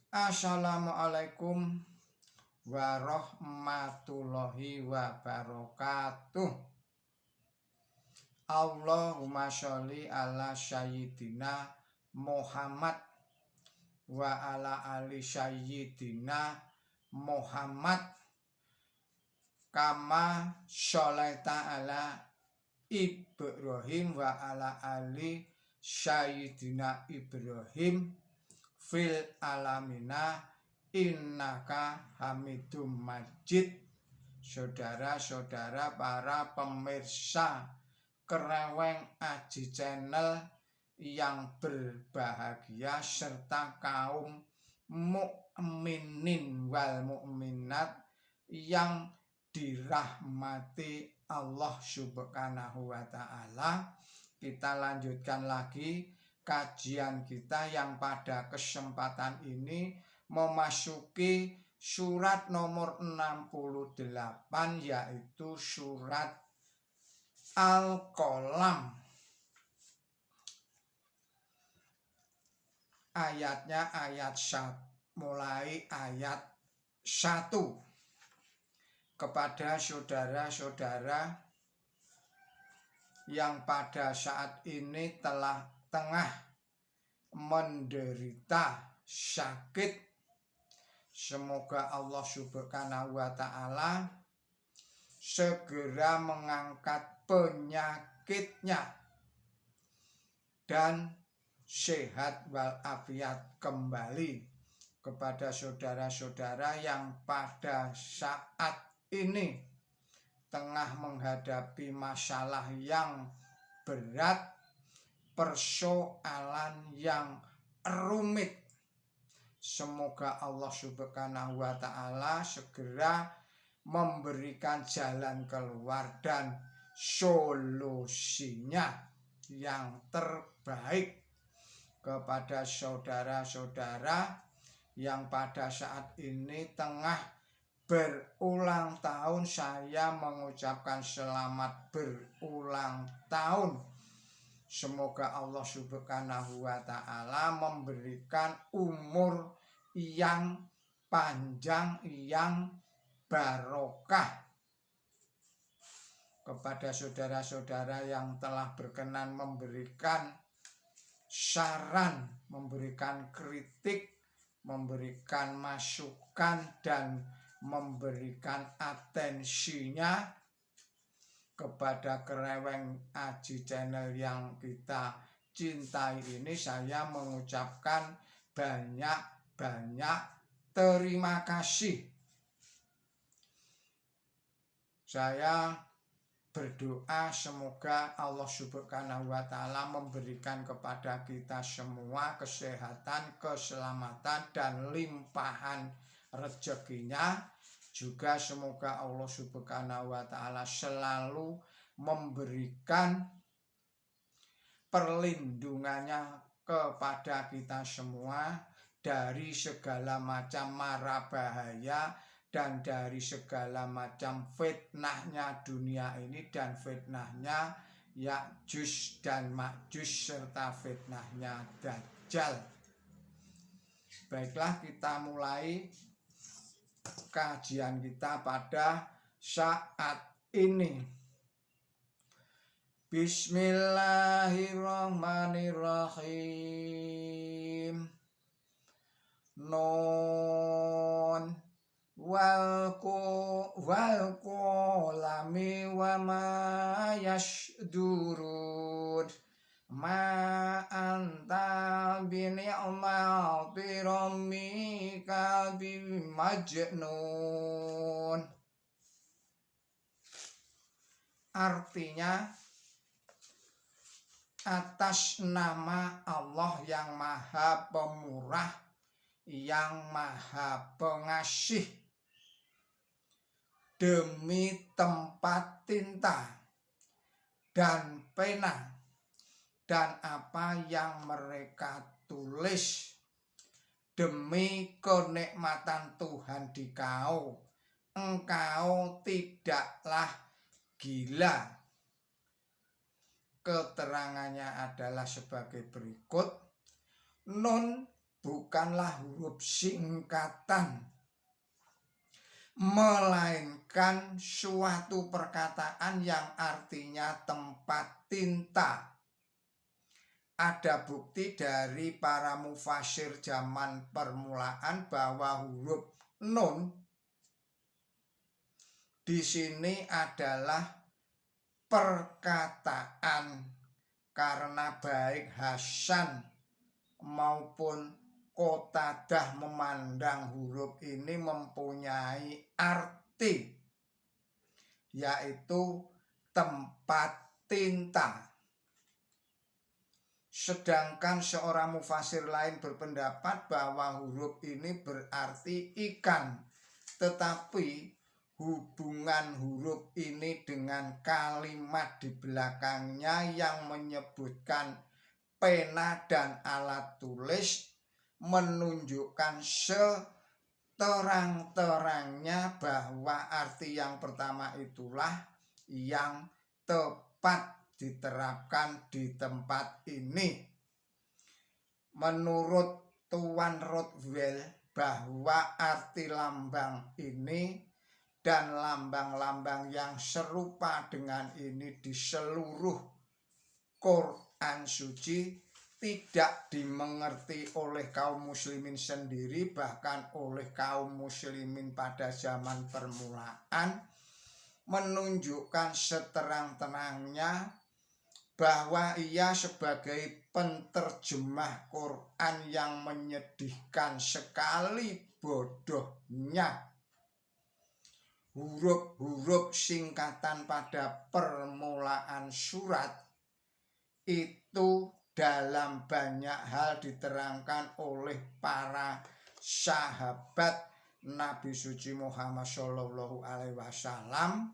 Assalamualaikum warahmatullahi wabarakatuh. Allahumma sholli ala sayyidina Muhammad wa ala ali sayyidina Muhammad kama sholaita ala Ibrahim wa ala ali sayyidina Ibrahim fil alamina innaka hamidum majid. Saudara-saudara para pemirsa Kereweng Aji Channel yang berbahagia serta kaum mukminin wal mukminat yang dirahmati Allah Subhanahu wa taala. Kita lanjutkan lagi kajian kita yang pada kesempatan ini memasuki surat nomor 68, yaitu surat Al-Qalam. Ayatnya mulai ayat 1. Kepada saudara-saudara yang pada saat ini tengah menderita sakit, semoga Allah Subhanahu wa taala segera mengangkat penyakitnya dan sehat walafiat kembali. Kepada saudara-saudara yang pada saat ini tengah menghadapi masalah yang berat, persoalan yang rumit, semoga Allah Subhanahu wa taala segera memberikan jalan keluar dan solusinya yang terbaik. Kepada saudara-saudara yang pada saat ini tengah berulang tahun, saya mengucapkan selamat berulang tahun. Semoga Allah Subhanahu wa taala memberikan umur yang panjang, yang barokah. Kepada saudara-saudara yang telah berkenan memberikan saran, memberikan kritik, memberikan masukan, dan memberikan atensinya kepada Kereweng Aji Channel yang kita cintai ini, saya mengucapkan banyak terima kasih. Saya berdoa semoga Allah Subhanahu wa taala memberikan kepada kita semua kesehatan, keselamatan, dan limpahan rezekinya. Juga semoga Allah Subhanahu wa taala selalu memberikan perlindungannya kepada kita semua dari segala macam mara bahaya dan dari segala macam fitnahnya dunia ini dan fitnahnya Ya'juj dan Ma'juj serta fitnahnya Dajjal. Baiklah, kita mulai kajian kita pada saat ini. Bismillahirrahmanirrahim. Nun wal qalami wa ma yasdurun ma anta bi ni'mati rabbika bimajnun. Artinya, atas nama Allah yang Maha Pemurah, yang Maha Pengasih, demi tempat tinta dan pena dan apa yang mereka tulis, demi kenikmatan Tuhan di engkau tidaklah gila. Keterangannya adalah sebagai berikut. Nun bukanlah huruf singkatan, melainkan suatu perkataan yang artinya tempat tinta. Ada bukti dari para mufasir zaman permulaan bahwa huruf nun di sini adalah perkataan, karena baik Hasan maupun Qatadah memandang huruf ini mempunyai arti, yaitu tempat tinta. Sedangkan seorang mufasir lain berpendapat bahwa huruf ini berarti ikan, tetapi hubungan huruf ini dengan kalimat di belakangnya yang menyebutkan pena dan alat tulis menunjukkan seterang-terangnya bahwa arti yang pertama itulah yang tepat diterapkan di tempat ini. Menurut Tuan Rothwell, bahwa arti lambang ini dan lambang-lambang yang serupa dengan ini di seluruh Quran suci tidak dimengerti oleh kaum muslimin sendiri, bahkan oleh kaum muslimin pada zaman permulaan, menunjukkan seterang-terangnya bahwa ia sebagai penterjemah Quran yang menyedihkan sekali bodohnya. Huruf-huruf singkatan pada permulaan surat itu dalam banyak hal diterangkan oleh para sahabat Nabi suci Muhammad Shallallahu Alaihi Wasallam.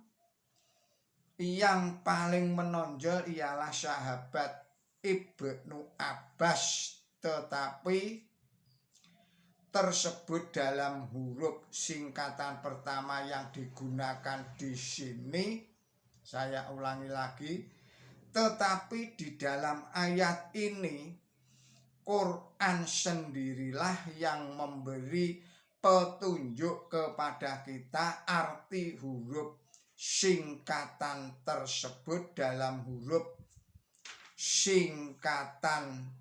Yang paling menonjol ialah sahabat Ibnu Abbas, tetapi tersebut dalam huruf singkatan pertama yang digunakan di sini. Saya ulangi lagi, tetapi di dalam ayat ini Quran sendirilah yang memberi petunjuk kepada kita arti huruf singkatan tersebut dalam huruf singkatan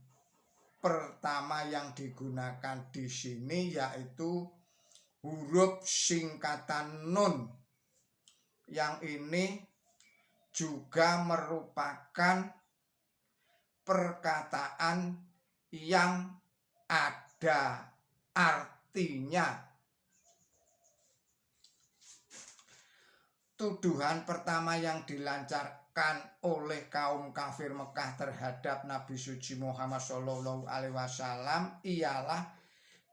pertama yang digunakan di sini, yaitu huruf singkatan nun. Yang ini juga merupakan perkataan yang ada artinya. Tuduhan pertama yang dilancarkan oleh kaum kafir Mekah terhadap Nabi suci Muhammad Shallallahu Alaihi Wasallam ialah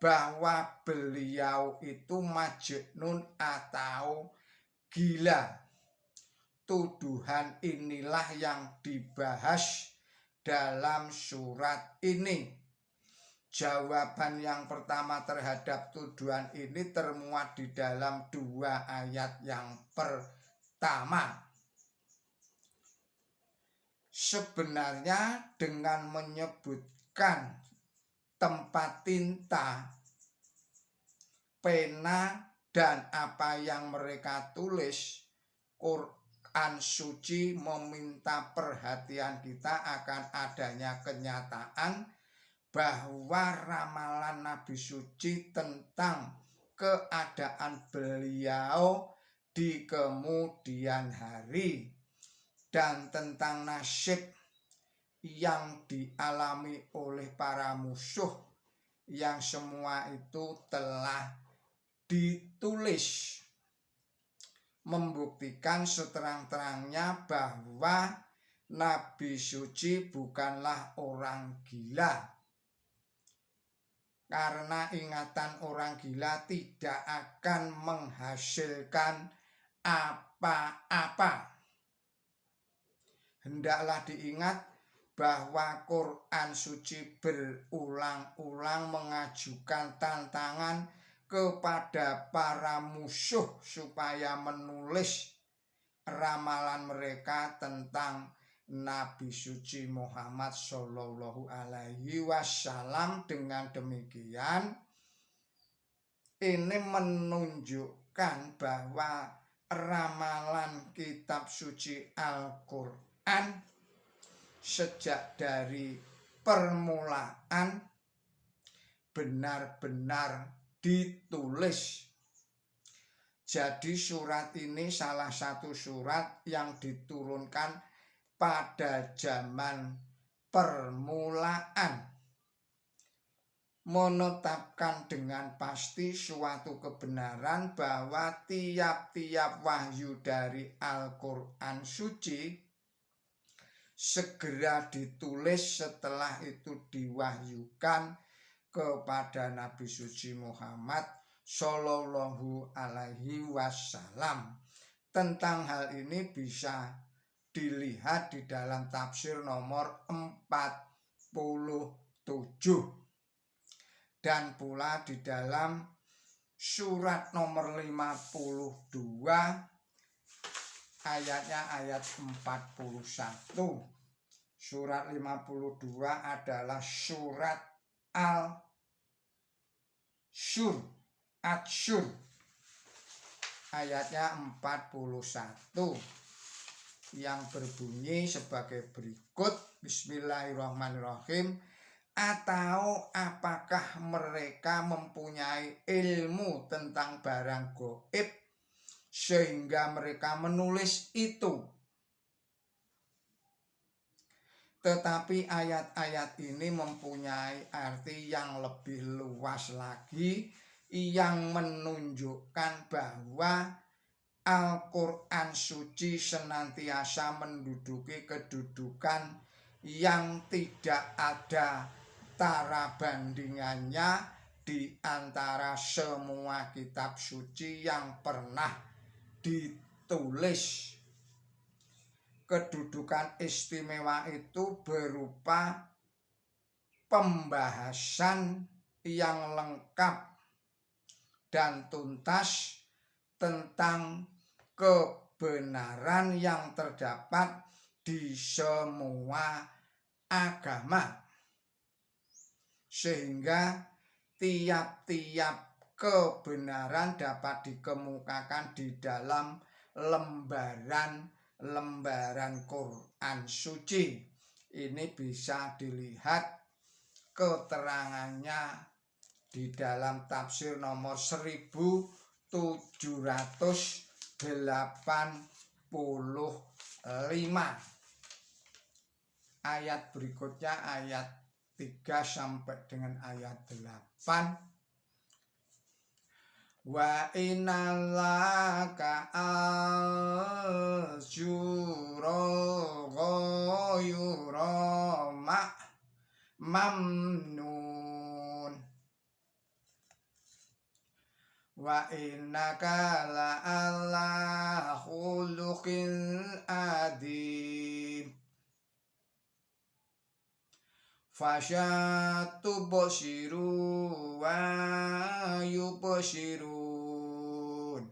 bahwa beliau itu majnun atau gila. Tuduhan inilah yang dibahas dalam surat ini. Jawaban yang pertama terhadap tuduhan ini termuat di dalam dua ayat yang pertama. Sebenarnya dengan menyebutkan tempat tinta, pena, dan apa yang mereka tulis, Quran suci meminta perhatian kita akan adanya kenyataan bahwa ramalan Nabi suci tentang keadaan beliau di kemudian hari dan tentang nasib yang dialami oleh para musuh, yang semua itu telah ditulis, membuktikan seterang-terangnya bahwa Nabi suci bukanlah orang gila. Karena ingatan orang gila tidak akan menghasilkan apa-apa. Hendaklah diingat bahwa Quran suci berulang-ulang mengajukan tantangan kepada para musuh supaya menulis ramalan mereka tentang Nabi suci Muhammad Shallallahu Alaihi Wasallam. Dengan demikian ini menunjukkan bahwa ramalan kitab suci Al-Quran sejak dari permulaan benar-benar ditulis. Jadi surat ini salah satu surat yang diturunkan pada zaman permulaan, menetapkan dengan pasti suatu kebenaran bahwa tiap-tiap wahyu dari Al-Quran suci segera ditulis setelah itu diwahyukan kepada Nabi suci Muhammad Shallallahu Alaihi Wasallam. Tentang hal ini bisa dilihat di dalam tafsir nomor 47 dan pula di dalam surat nomor 52 ayatnya ayat 41. Surat 52 adalah surat Asy-Syur ayatnya 41 yang berbunyi sebagai berikut. Bismillahirrahmanirrahim. Atau apakah mereka mempunyai ilmu tentang barang gaib sehingga mereka menulis itu? Tetapi ayat-ayat ini mempunyai arti yang lebih luas lagi, yang menunjukkan bahwa Al-Quran suci senantiasa menduduki kedudukan yang tidak ada tara bandingannya di antara semua kitab suci yang pernah ditulis. Kedudukan istimewa itu berupa pembahasan yang lengkap dan tuntas tentang kebenaran yang terdapat di semua agama, sehingga tiap-tiap kebenaran dapat dikemukakan di dalam lembaran Quran suci. Ini bisa dilihat keterangannya di dalam tafsir nomor 1785. Ayat berikutnya ayat 3 sampai dengan ayat 8. Wa innalaka al-jura ghayra mamnun wa innaka la'ala khuluqin adim fasyatu basiru wa yubasirun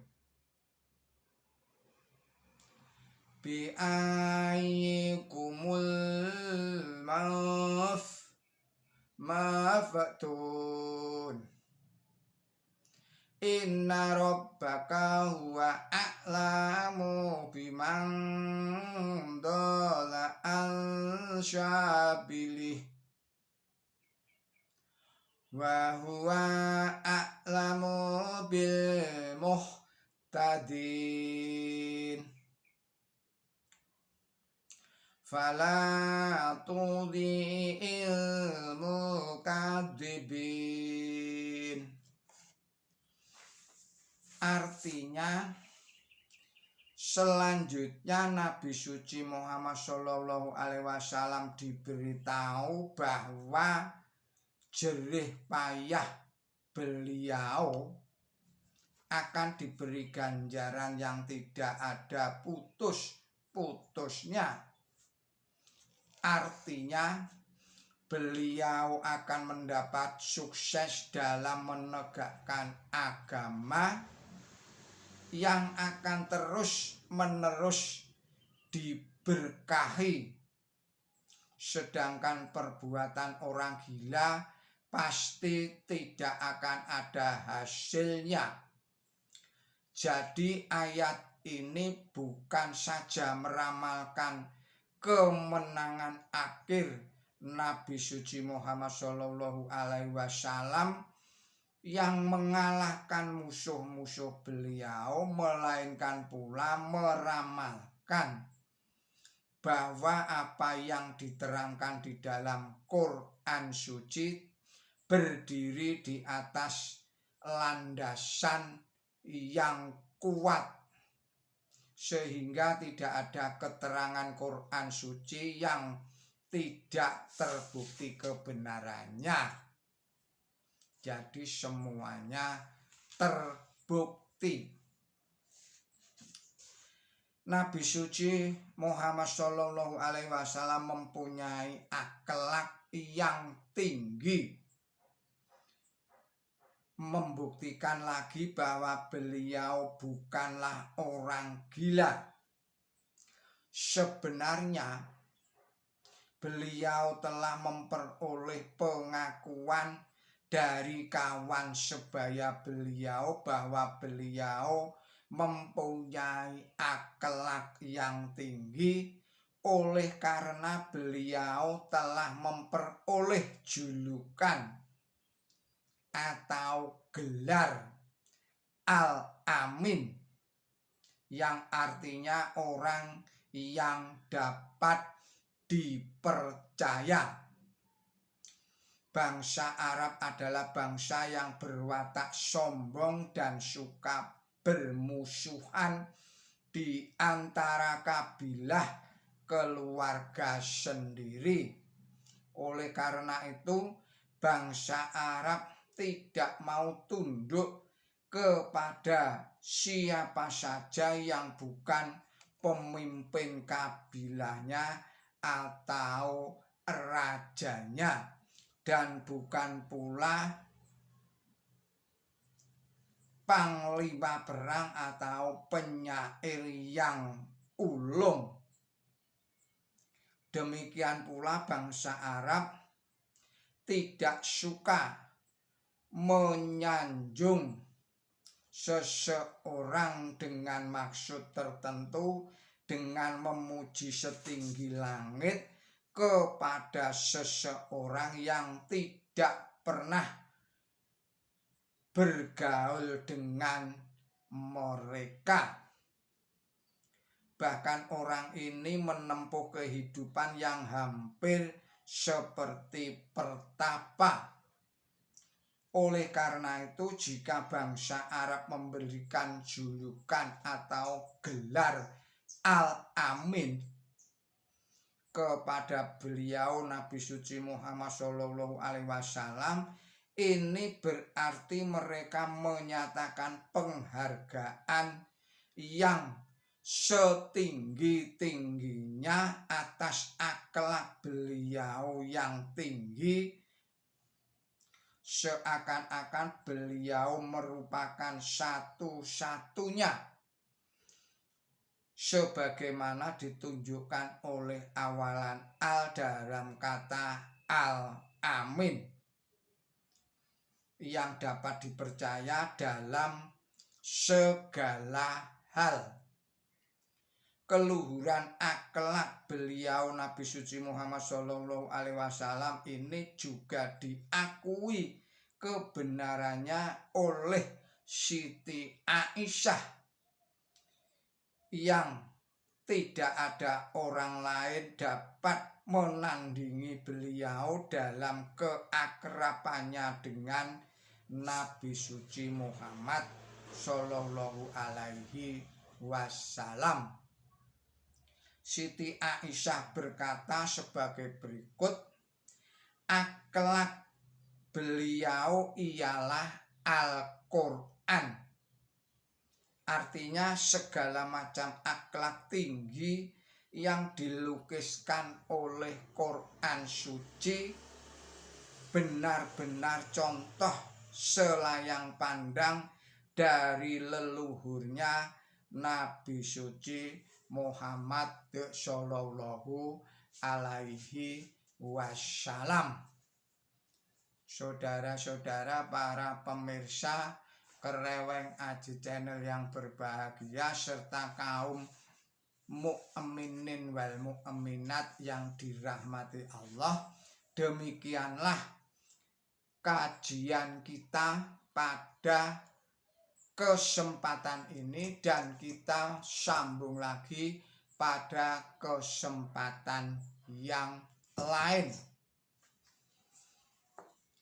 bi ayyikumul mafatun inna rabbaka huwa a'lamu biman dhala al-syabilih wa huwa a'lamu bil muhtadin fala tudhi'il mukadzibin. Artinya, selanjutnya Nabi suci Muhammad Shallallahu Alaihi Wasallam diberitahu bahwa jerih payah beliau akan diberi ganjaran yang tidak ada putus-putusnya. Artinya, beliau akan mendapat sukses dalam menegakkan agama yang akan terus-menerus diberkahi sedangkan perbuatan orang gila pasti tidak akan ada hasilnya. Jadi ayat ini bukan saja meramalkan kemenangan akhir Nabi suci Muhammad Shallallahu Alaihi Wasallam yang mengalahkan musuh-musuh beliau, melainkan pula meramalkan bahwa apa yang diterangkan di dalam Quran suci berdiri di atas landasan yang kuat, sehingga tidak ada keterangan Quran suci yang tidak terbukti kebenarannya. Jadi semuanya terbukti. Nabi suci Muhammad Shallallahu Alaihi Wasallam mempunyai akhlak yang tinggi, membuktikan lagi bahwa beliau bukanlah orang gila. Sebenarnya beliau telah memperoleh pengakuan dari kawan sebaya beliau bahwa beliau mempunyai akhlak yang tinggi, oleh karena beliau telah memperoleh julukan atau gelar Al-Amin, yang artinya orang yang dapat dipercaya. Bangsa Arab adalah bangsa yang berwatak sombong dan suka bermusuhan di antara kabilah keluarga sendiri. Oleh karena itu, bangsa Arab tidak mau tunduk kepada siapa saja yang bukan pemimpin kabilahnya atau rajanya, dan bukan pula panglima perang atau penyair yang ulung. Demikian pula bangsa Arab tidak suka menyanjung seseorang dengan maksud tertentu, dengan memuji setinggi langit kepada seseorang yang tidak pernah bergaul dengan mereka. Bahkan orang ini menempuh kehidupan yang hampir seperti pertapa. Oleh karena itu, jika bangsa Arab memberikan julukan atau gelar Al-Amin kepada beliau Nabi suci Muhammad Shallallahu Alaihi Wasallam, ini berarti mereka menyatakan penghargaan yang setinggi-tingginya atas akhlak beliau yang tinggi, seakan-akan beliau merupakan satu-satunya, sebagaimana ditunjukkan oleh awalan al dalam kata Al-Amin, yang dapat dipercaya dalam segala hal. Keluhuran akhlak beliau Nabi suci Muhammad Shallallahu Alaihi Wasallam ini juga diakui kebenarannya oleh Siti Aisyah, yang tidak ada orang lain dapat menandingi beliau dalam keakrabannya dengan Nabi suci Muhammad Shallallahu Alaihi Wasallam. Siti Aisyah berkata sebagai berikut, akhlak beliau ialah Al-Quran. Artinya segala macam akhlak tinggi yang dilukiskan oleh Quran suci benar-benar contoh selayang pandang dari leluhurnya Nabi suci Muhammad Shallallahu Alaihi wassalam. Saudara-saudara para pemirsa Kereweng Aji Channel yang berbahagia serta kaum mukminin wal mukminat yang dirahmati Allah, demikianlah kajian kita pada kesempatan ini dan kita sambung lagi pada kesempatan yang lain.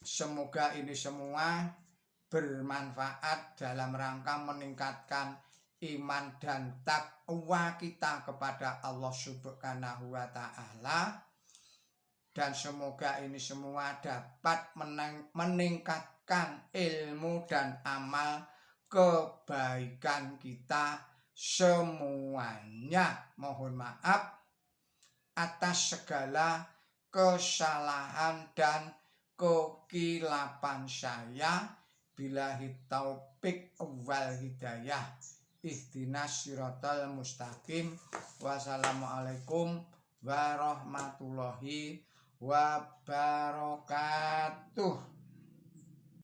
Semoga ini semua bermanfaat dalam rangka meningkatkan iman dan takwa kita kepada Allah Subhanahu wa Ta'ala, dan semoga ini semua dapat meningkatkan ilmu dan amal kebaikan kita semuanya. Mohon maaf atas segala kesalahan dan kekilapan saya. Billahi taufik wal hidayah. Ihdinas siratal mustaqim. Wassalamualaikum warahmatullahi wabarakatuh.